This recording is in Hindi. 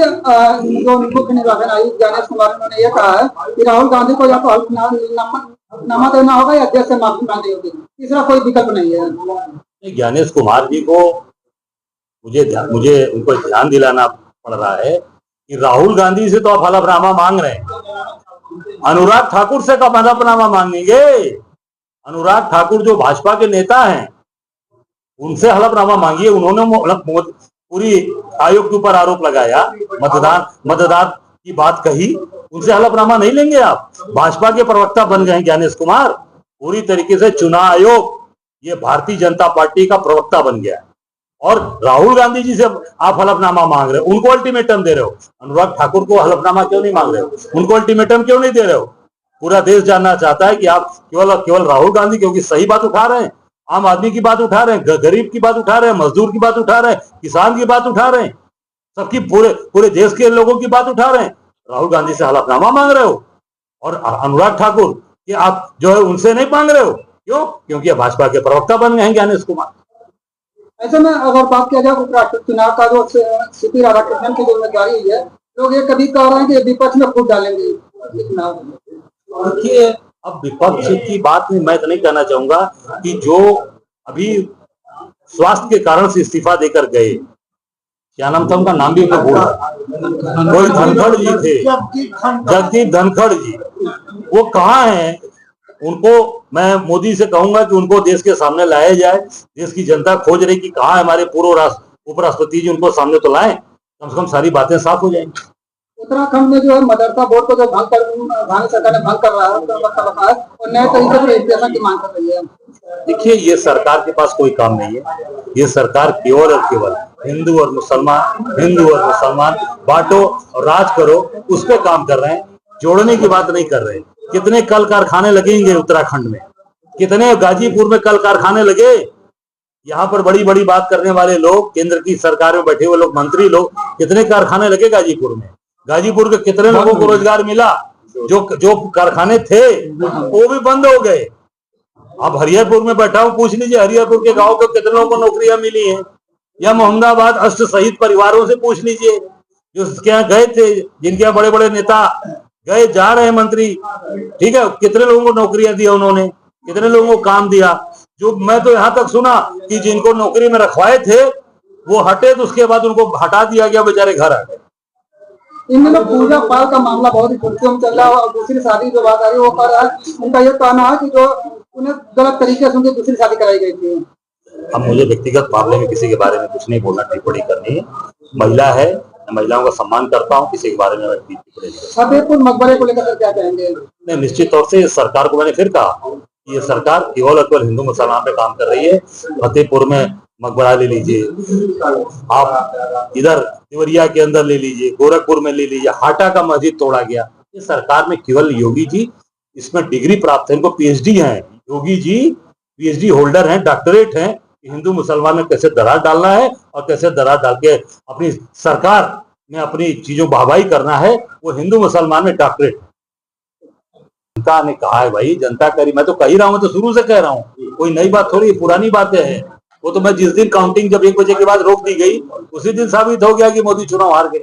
जो मुख्य निर्वाचन आयुक्त ज्ञानेश कुमार उन्होंने ये कहा है कि राहुल गांधी को या तो हल्फनामा देना होगा या अध्यक्ष से माफी मांगनी होगी, तीसरा कोई विकल्प नहीं है। ज्ञानेश कुमार जी को मुझे उनको ध्यान दिलाना पड़ रहा है कि राहुल गांधी से तो आप हलफनामा मांग रहे हैं, अनुराग ठाकुर से कब हलफनामा मांगेंगे? अनुराग ठाकुर जो भाजपा के नेता हैं उनसे हलफनामा मांगिए। उन्होंने पूरी आयोग के ऊपर आरोप लगाया, मतदान की बात कही, उनसे हलफनामा नहीं लेंगे आप? भाजपा के प्रवक्ता बन गए ज्ञानेश कुमार, पूरी तरीके से चुनाव आयोग ये भारतीय जनता पार्टी का प्रवक्ता बन गया है। और राहुल गांधी जी से आप हलफनामा मांग रहे हो, उनको अल्टीमेटम दे रहे हो। अनुराग ठाकुर को हलफनामा क्यों नहीं मांग रहे हो, उनको अल्टीमेटम क्यों नहीं दे रहे हो? पूरा देश जानना चाहता है कि आप केवल राहुल गांधी क्योंकि सही बात उठा रहे हैं, आम आदमी की बात उठा रहे हैं, गरीब की बात उठा रहे हैं, मजदूर की बात उठा रहे हैं, किसान की बात उठा रहे हैं, सबकी पूरे देश के लोगों की बात उठा रहे हैं, राहुल गांधी से हलफनामा मांग रहे हो। और अनुराग ठाकुर कि आप जो है उनसे नहीं मांग रहे हो, क्यों? क्योंकि भाजपा के प्रवक्ता बन गए हैं ज्ञानेश कुमार। ऐसे में अगर बात किया जाए उपराष्ट्रपति चुनाव का जो सीपी राधाकृष्णन की जिम्मेदारी है, लोग ये कभी कह रहे हैं कि विपक्ष में फूट डालेंगे चुनाव। देखिए, अब विपक्ष की बात में मैं तो नहीं कहना चाहूंगा कि जो अभी स्वास्थ्य के कारण से इस्तीफा देकर गए, क्या नाम था उनका, नाम भी मैं भूल रहा, कोई धनखड़ जी थे, जगदीप धनखड़ जी, वो कहाँ हैं? उनको मैं मोदी से कहूंगा कि उनको देश के सामने लाया जाए। देश की जनता खोज रही कि कहाँ है हमारे पूर्व उपराष्ट्रपति जी, उनको सामने तो लाएं, कम से कम सारी बातें साफ हो जाएंगी। उत्तराखंड में जो है मदरसा बोर्ड को जो भारत सरकार ने भंग कर रहा है और नए तरीके से रजिस्ट्रेशन की मांग कर रही है। देखिए, ये सरकार के पास कोई काम नहीं है। ये सरकार केवल और केवल हिंदू और मुसलमान बांटो और राज करो, उस पर काम कर रहे हैं, जोड़ने की बात नहीं कर रहे। कितने कल कारखाने लगेंगे उत्तराखंड में, कितने गाजीपुर में कल कारखाने लगे? यहाँ पर बड़ी बड़ी बात करने वाले लोग, केंद्र की सरकार में बैठे हुए लोग, मंत्री लोग, कितने कारखाने लगे गाजीपुर में? गाजीपुर के कितने लोगों को रोजगार मिला? जो कारखाने थे वो भी बंद हो गए। अब हरिहरपुर में बैठा हूं, पूछ लीजिए हरिहरपुर के गांव के कितने लोगों को नौकरियां मिली हैं, या मोहम्मदाबाद अष्ट शहीद परिवारों से पूछ लीजिए जो यहाँ गए थे, जिनके यहाँ बड़े बड़े नेता गए, जा रहे हैं मंत्री, ठीक है, कितने लोगों को नौकरियां दी उन्होंने, कितने लोगों को काम दिया? जो मैं तो यहाँ तक सुना कि जिनको नौकरी में रखवाए थे वो हटे, तो उसके बाद उनको हटा दिया गया, बेचारे घर आ गए। इन दिनों पूजा पाल का मामला बहुत ही सुर्खियों में चल रहा है और दूसरी शादी जो बात आ रही है वो कर रहा है, उनका ये कहना है कि जो उन्हें गलत तरीके से उनकी दूसरी शादी कराई गई थी। अब मुझे व्यक्तिगत मामले में किसी के बारे में कुछ नहीं बोलना, टिप्पणी करनी है। महिला है, महिलाओं का सम्मान करता हूँ, किसी के बारे में टिप्पणी नहीं। फतेहपुर मकबरे को लेकर क्या कहेंगे? नहीं, निश्चित तौर से सरकार को मैंने फिर कहा, ये सरकार केवल और केवल हिंदू मुसलमान पे काम कर रही है। फतेहपुर में मकबरा ले लीजिए, आप इधर देवरिया के अंदर ले लीजिए, गोरखपुर में ले लीजिए, हाटा का मस्जिद तोड़ा गया। ये सरकार में केवल योगी जी इसमें डिग्री प्राप्त है, इनको पीएचडी है, योगी जी पीएचडी होल्डर हैं, डॉक्टरेट हैं, हिंदू मुसलमान में कैसे दरार डालना है और कैसे दरार डाल के अपनी सरकार में अपनी चीजों वाहवाही करना है, वो हिंदू मुसलमान में डॉक्टरेट। जनता ने कहा है भाई, जनता करी, मैं तो कह ही रहा हूँ, तो शुरू से कह रहा हूँ, कोई नई बात थोड़ी, पुरानी बातें हैं। वो तो मैं जिस दिन काउंटिंग जब 1 बजे के बाद रोक दी गई, उसी दिन साबित हो गया कि मोदी चुनाव हार गए।